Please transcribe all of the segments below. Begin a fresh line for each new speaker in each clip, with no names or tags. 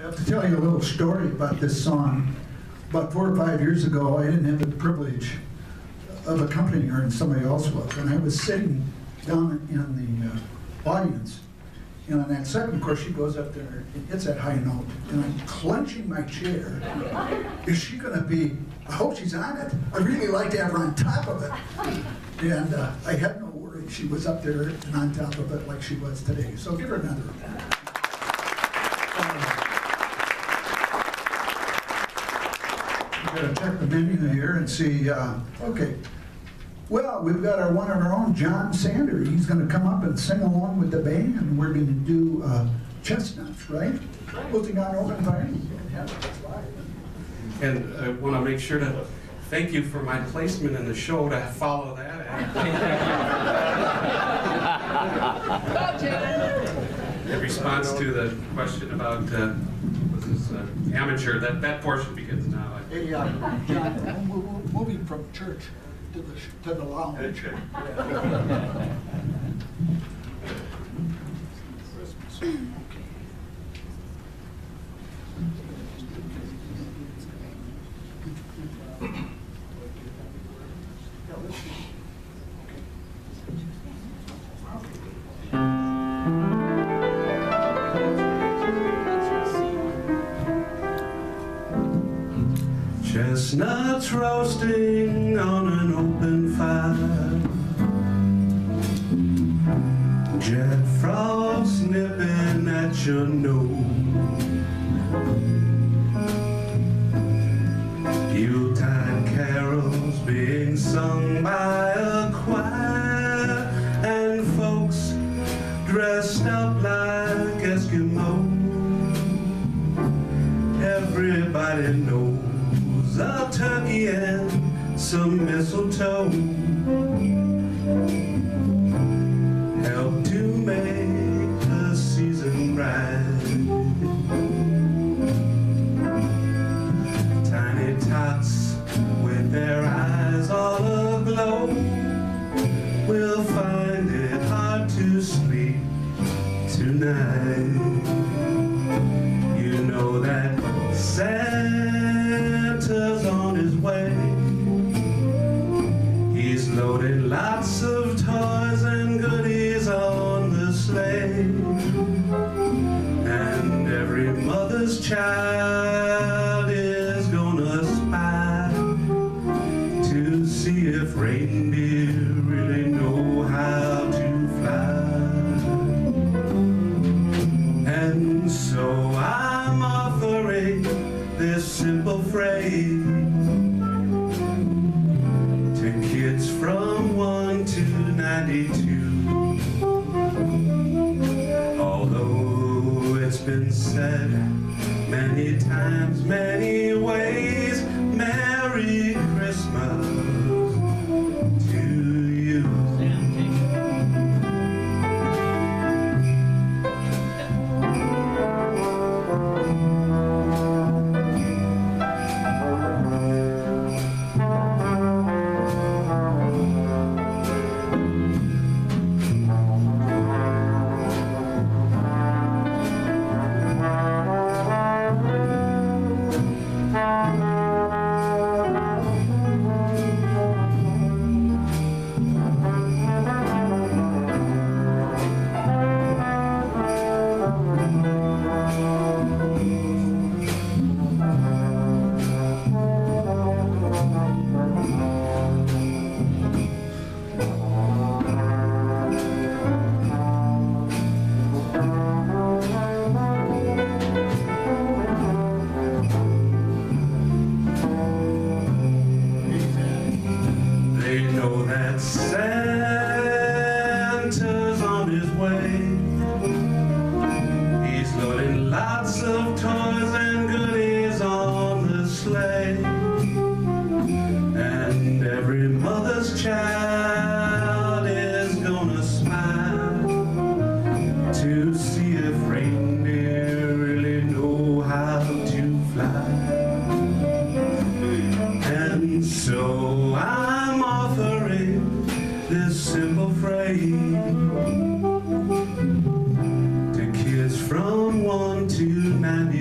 have to tell you a little story about this song. About 4 or 5 years ago, I didn't have the privilege of accompanying her, and somebody else was. And I was sitting down in the audience, and on that second chorus, she goes up there and hits that high note, and I'm clenching my chair. Is she going to be, I hope she's on it. I really like to have her on top of it. And I had no worry. She was up there and on top of it like she was today. So give her another. We're going to check the menu here and see, okay. Well, we've got one of our own, John Sander. He's going to come up and sing along with the band, and we're going to do Chestnuts, right? Looking on open fire.
And I want to make sure to thank you for my placement in the show to follow that. In response to the question about was this amateur, that portion begins now.
Hey, John, we're moving from church to the lounge.
Chestnuts roasting on an open fire, jet frogs nipping at your nose, Yuletide carols being sung by a choir, and folks dressed up like Eskimos. Everybody knows a turkey and some mistletoe help to make the season bright. Tiny tots with their eyes all aglow will find it hard to sleep tonight. You know that Santa's on his way. He's loaded lots of toys and goodies on the sleigh. And every mother's child is gonna spy to see if reindeer really know how to fly. And so I'm offering this simple phrase to kids from 1 to 92. Although it's been said many times, many ways, Merry Christmas to you.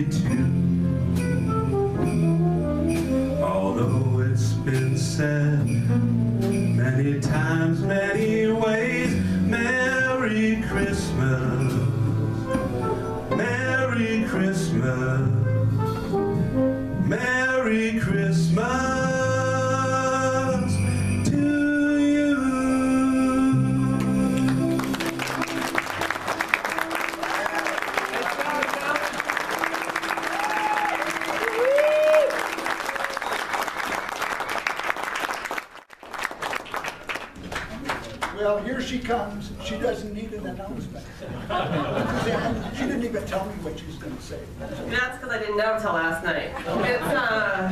me too. Although it's been said many times, many ways, Merry Christmas, Merry Christmas, Merry Christmas to you.
Well, here she comes. She doesn't need an announcement. She didn't even tell me what she's going to say.
That's because I didn't know until last night. It's,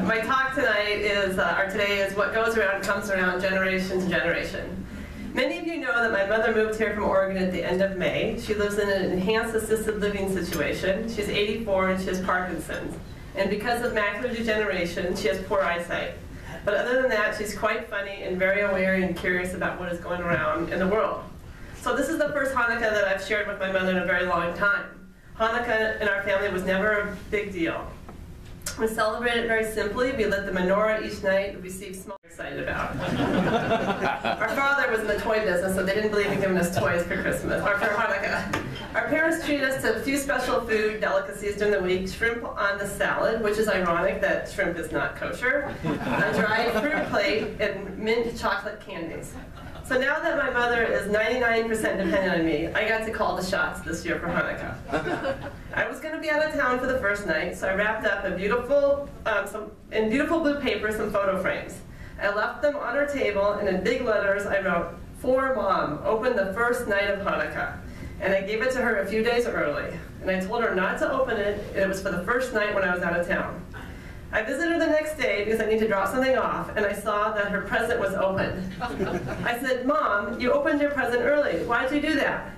my talk tonight is, or today is what goes around comes around generation to generation. Many of you know that my mother moved here from Oregon at the end of May. She lives in an enhanced assisted living situation. She's 84 and she has Parkinson's. And because of macular degeneration, she has poor eyesight. But other than that, she's quite funny and very aware and curious about what is going around in the world. So this is the first Hanukkah that I've shared with my mother in a very long time. Hanukkah in our family was never a big deal. We celebrate it very simply. We lit the menorah each night and received small excited about. Our father was in the toy business, so they didn't believe in giving us toys for Christmas, or for Hanukkah. Our parents treated us to a few special food delicacies during the week, shrimp on the salad, which is ironic that shrimp is not kosher, a dried fruit plate, and mint chocolate candies. So now that my mother is 99% dependent on me, I got to call the shots this year for Hanukkah. I was going to be out of town for the first night, so I wrapped up a beautiful, in beautiful blue paper some photo frames. I left them on her table, and in big letters I wrote, "For Mom, open the first night of Hanukkah." And I gave it to her a few days early. And I told her not to open it, and it was for the first night when I was out of town. I visited her the next day because I need to drop something off, and I saw that her present was open. I said, "Mom, you opened your present early. Why'd you do that?"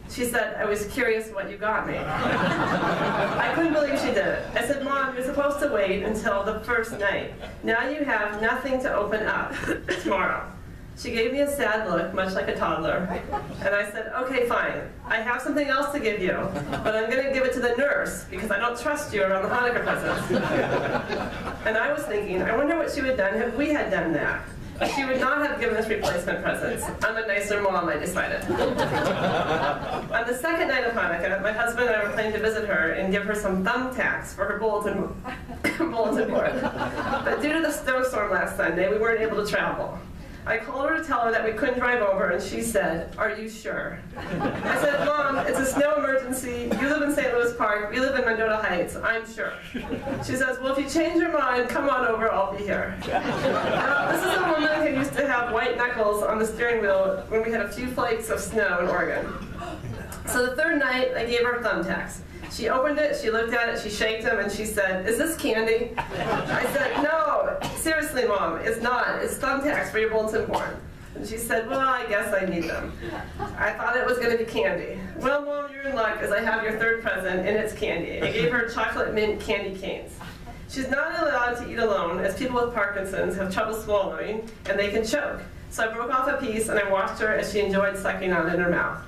She said, "I was curious what you got me." I couldn't believe she did it. I said, "Mom, you're supposed to wait until the first night. Now you have nothing to open up tomorrow." She gave me a sad look, much like a toddler, and I said, "Okay, fine. I have something else to give you, but I'm going to give it to the nurse because I don't trust you around the Hanukkah presents." And I was thinking, I wonder what she would have done if we had done that. She would not have given us replacement presents. I'm a nicer mom, I decided. On the second night of Hanukkah, my husband and I were planning to visit her and give her some thumbtacks for her bulletin board. But due to the snowstorm last Sunday, we weren't able to travel. I called her to tell her that we couldn't drive over, and she said, "Are you sure?" I said, "Mom, it's a snow emergency. You live in St. Louis Park. We live in Mendota Heights. I'm sure." She says, "Well, if you change your mind, come on over. I'll be here." Now, this is a woman who used to have white knuckles on the steering wheel when we had a few flakes of snow in Oregon. So the third night, I gave her thumbtacks. She opened it, she looked at it, she shaked them, and she said, "Is this candy?" I said, "No, seriously, Mom, it's not. It's thumbtacks for your bulletin board." And she said, "Well, I guess I need them." I thought it was going to be candy. "Well, Mom, you're in luck, as I have your third present, and it's candy." I gave her chocolate mint candy canes. She's not allowed to eat alone, as people with Parkinson's have trouble swallowing, and they can choke. So I broke off a piece, and I watched her as she enjoyed sucking on it in her mouth.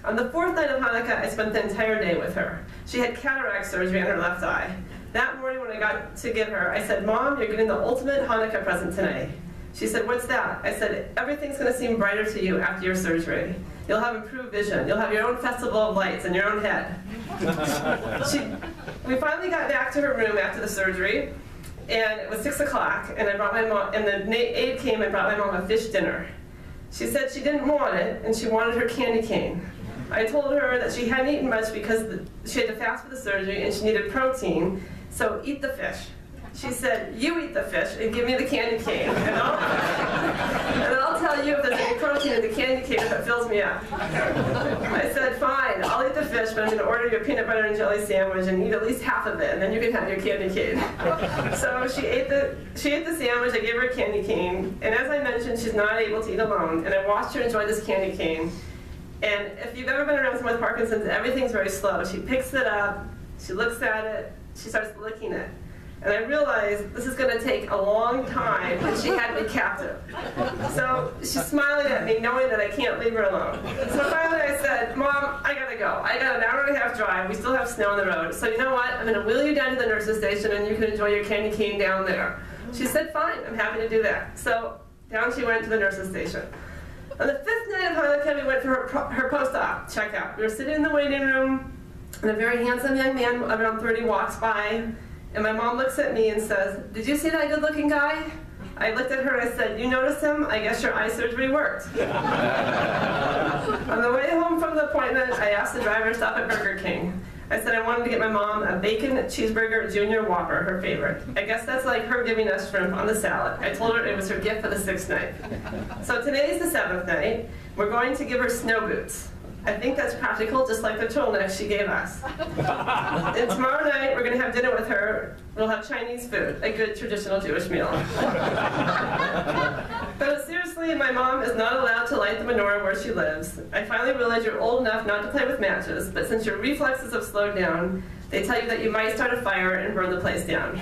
On the fourth night of Hanukkah, I spent the entire day with her. She had cataract surgery on her left eye. That morning when I got to give her, I said, "Mom, you're getting the ultimate Hanukkah present tonight." She said, "What's that?" I said, "Everything's going to seem brighter to you after your surgery. You'll have improved vision. You'll have your own festival of lights in your own head." We finally got back to her room after the surgery, and it was 6 o'clock, and I brought my mom, and the aide came and brought my mom a fish dinner. She said she didn't want it, and she wanted her candy cane. I told her that she hadn't eaten much because she had to fast for the surgery and she needed protein, so eat the fish. She said, "You eat the fish and give me the candy cane, and I'll tell you if there's any protein in the candy cane if it fills me up." I said, "Fine, I'll eat the fish, but I'm going to order you a peanut butter and jelly sandwich and eat at least half of it, and then you can have your candy cane." So she ate the sandwich, I gave her a candy cane, and as I mentioned, she's not able to eat alone, and I watched her enjoy this candy cane. And if you've ever been around someone with Parkinson's, everything's very slow. She picks it up, she looks at it, she starts licking it. And I realized this is going to take a long time, and she had me captive. So she's smiling at me, knowing that I can't leave her alone. So finally I said, Mom, I gotta go. I got an hour and a half drive. We still have snow on the road. So you know what? I'm going to wheel you down to the nurse's station, and you can enjoy your candy cane down there. She said, fine, I'm happy to do that. So down she went to the nurse's station. On the 5th night of Hanukkah, we went for her post-op checkout. We were sitting in the waiting room, and a very handsome young man, around 30, walks by, and my mom looks at me and says, did you see that good-looking guy? I looked at her and I said, you noticed him? I guess your eye surgery worked. On the way home from the appointment, I asked the driver to stop at Burger King. I said I wanted to get my mom a bacon cheeseburger junior Whopper, her favorite. I guess that's like her giving us shrimp on the salad. I told her it was her gift for the 6th night. So today is the 7th night. We're going to give her snow boots. I think that's practical, just like the turtlenecks she gave us. And tomorrow night, we're going to have dinner with her. We'll have Chinese food, a good traditional Jewish meal. But seriously, my mom is not allowed to light the menorah where she lives. I finally realized you're old enough not to play with matches, but since your reflexes have slowed down, they tell you that you might start a fire and burn the place down.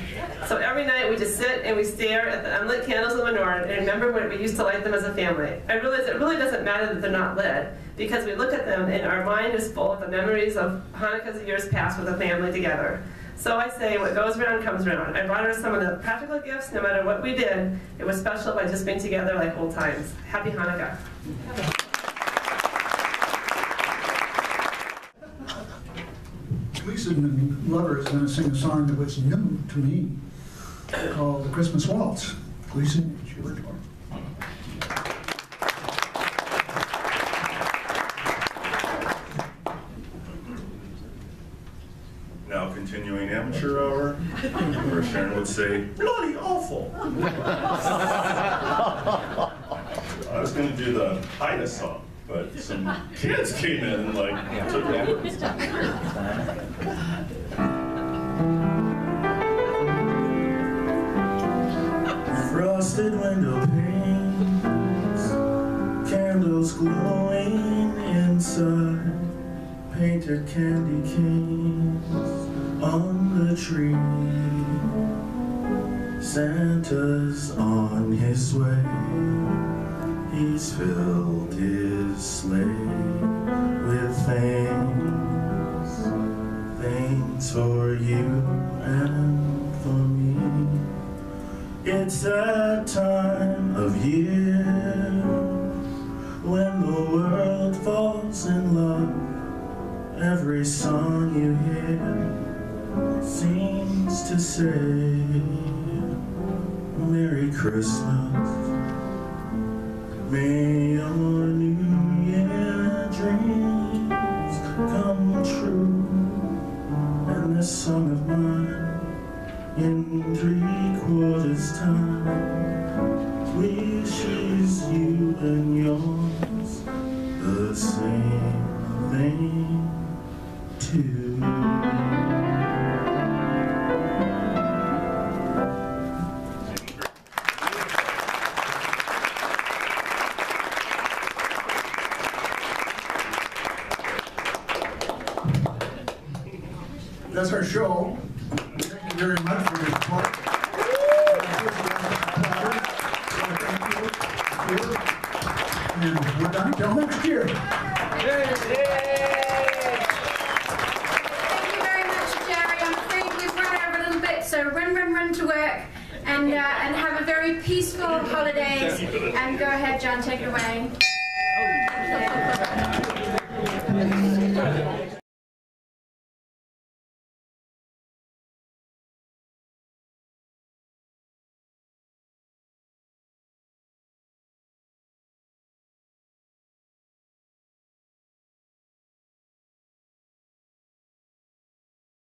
So every night we just sit and we stare at the unlit candles of the menorah and remember when we used to light them as a family. I realize it really doesn't matter that they're not lit, because we look at them and our mind is full of the memories of Hanukkah's years past with the family together. So I say, what goes around comes around. I brought her some of the practical gifts. No matter what we did, it was special by just being together like old times. Happy Hanukkah.
Lisa and Lover is going to sing a song that was new to me called The Christmas Waltz. Lisa, it's your turn.
Now continuing amateur hour, where Sharon would say, bloody awful. I was going to do the Haida song, but some kids came in and took it over. Frosted window panes, candles glowing inside, painted candy canes on the tree. Santa's on his way, he's filled his sleigh with things for you and for me. It's that time of year when the world falls in love. Every song you hear seems to say Merry Christmas. May your New Year dreams come true. And this song of mine, in 3/4 time, wishes you and yours the same thing too.
That's our show. Thank you very much for your support. And we're done until next year.
Thank you very much, Jerry. I'm afraid we've run over a little bit, so run to work and have a very peaceful holidays. And go ahead, John, take it away. Thank you.